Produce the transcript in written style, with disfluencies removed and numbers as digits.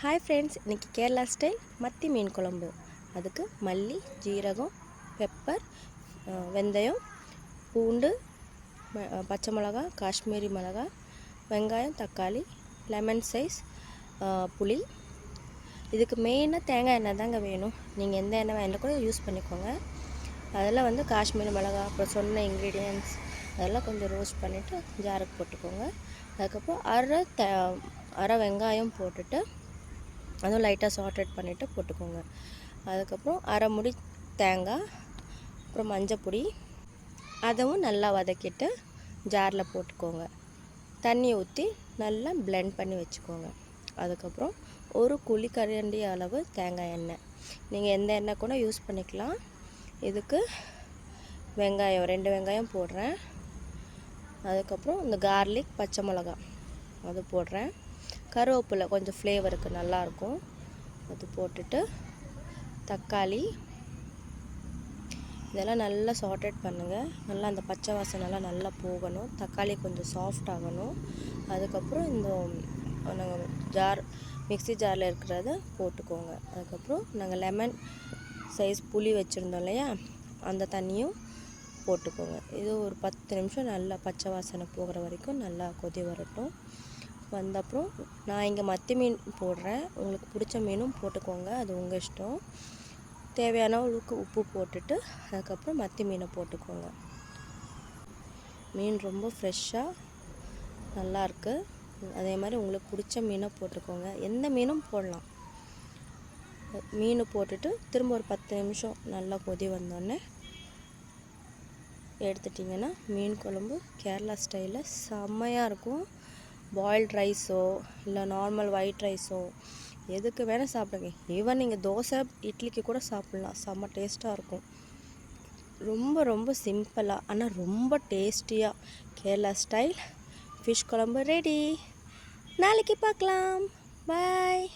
Hi friends, இன்றைக்கி Kerala style மத்தி மீன் குழம்பு. அதுக்கு மல்லி, ஜீரகம், பெப்பர், வெந்தயம், பூண்டு, பச்சை மிளகா, காஷ்மீரி மிளகா, வெங்காயம், தக்காளி, லெமன் சைஸ் புளி. இதுக்கு மெயினாக தேங்காய் எண்ணெய் தாங்க வேணும். நீங்கள் எந்த எண்ணெய் வேணாலும் கூட யூஸ் பண்ணிக்கோங்க. அதில் காஷ்மீரி மிளகா, அப்புறம் சொன்ன இன்க்ரீடியன்ட்ஸ் அதெல்லாம் கொஞ்சம் ரோஸ்ட் பண்ணிவிட்டு ஜாருக்கு போட்டுக்கோங்க. அதுக்கப்புறம் அரை வெங்காயம் போட்டுட்டு அதுவும் லைட்டாக சாட்டட் பண்ணிவிட்டு போட்டுக்கோங்க. அதுக்கப்புறம் அரை முடி தேங்காய், அப்புறம் மஞ்சப்பொடி, அதுவும் நல்லா வதக்கிட்டு ஜாரில் போட்டுக்கோங்க. தண்ணி ஊற்றி நல்லா பிளெண்ட் பண்ணி வச்சுக்கோங்க. அதுக்கப்புறம் ஒரு குழிக்கரண்டி அளவு தேங்காய் எண்ணெய், நீங்கள் எந்த எண்ணெய் கூட யூஸ் பண்ணிக்கலாம். இதுக்கு வெங்காயம் 2 வெங்காயம் போடுறேன். அதுக்கப்புறம் இந்த கார்லிக், பச்சை மிளகா அது போடுறேன். கருவேப்பிலை கொஞ்சம் ஃப்ளேவருக்கு நல்லாயிருக்கும், அது போட்டுட்டு தக்காளி இதெல்லாம் நல்லா சாட்டட் பண்ணுங்கள். நல்லா அந்த பச்சை வாசனைலாம் நல்லா போகணும். தக்காளி கொஞ்சம் சாஃப்ட் ஆகணும். அதுக்கப்புறம் இந்த நாங்கள் மிக்ஸி ஜாரில் இருக்கிறத போட்டுக்கோங்க. அதுக்கப்புறம் நாங்கள் லெமன் சைஸ் புளி வச்சுருந்தோம் இல்லையா, அந்த தண்ணியும் போட்டுக்கோங்க. இது ஒரு 10 நிமிஷம் நல்லா பச்சை வாசனை போகிற வரைக்கும் நல்லா கொதி வரட்டும். வந்தப்புறம் நான் இங்கே மத்தி மீன் போடுறேன். உங்களுக்கு பிடிச்ச மீனும் போட்டுக்கோங்க, அது உங்கள் இஷ்டம். தேவையான அளவுக்கு உப்பு போட்டுட்டு அதுக்கப்புறம் மத்தி மீனை போட்டுக்கோங்க. மீன் ரொம்ப ஃப்ரெஷ்ஷாக நல்லாயிருக்கு. அதே மாதிரி உங்களுக்கு பிடிச்ச மீனை போட்டுக்கோங்க. எந்த மீனும் போடலாம். மீன் போட்டுட்டு திரும்ப ஒரு 10 நிமிஷம் நல்லா கொதி வந்தோடனே எடுத்துட்டிங்கன்னா மீன் குழம்பு கேரளா ஸ்டைலில் செம்மையாக இருக்கும். பாயில்ட் ரைஸோ இல்லை நார்மல் ஒயிட் ரைஸோ எதுக்கு வேணால் சாப்பிடுங்க. ஈவன் நீங்கள் தோசை இட்லிக்கு கூட சாப்பிட்லாம். செம்ம டேஸ்ட்டாக இருக்கும். ரொம்ப ரொம்ப சிம்பிளாக ஆனால் ரொம்ப டேஸ்டியாக கேரளா ஸ்டைல் ஃபிஷ் குழம்பு ரெடி. நாளைக்கு பார்க்கலாம். பாய்.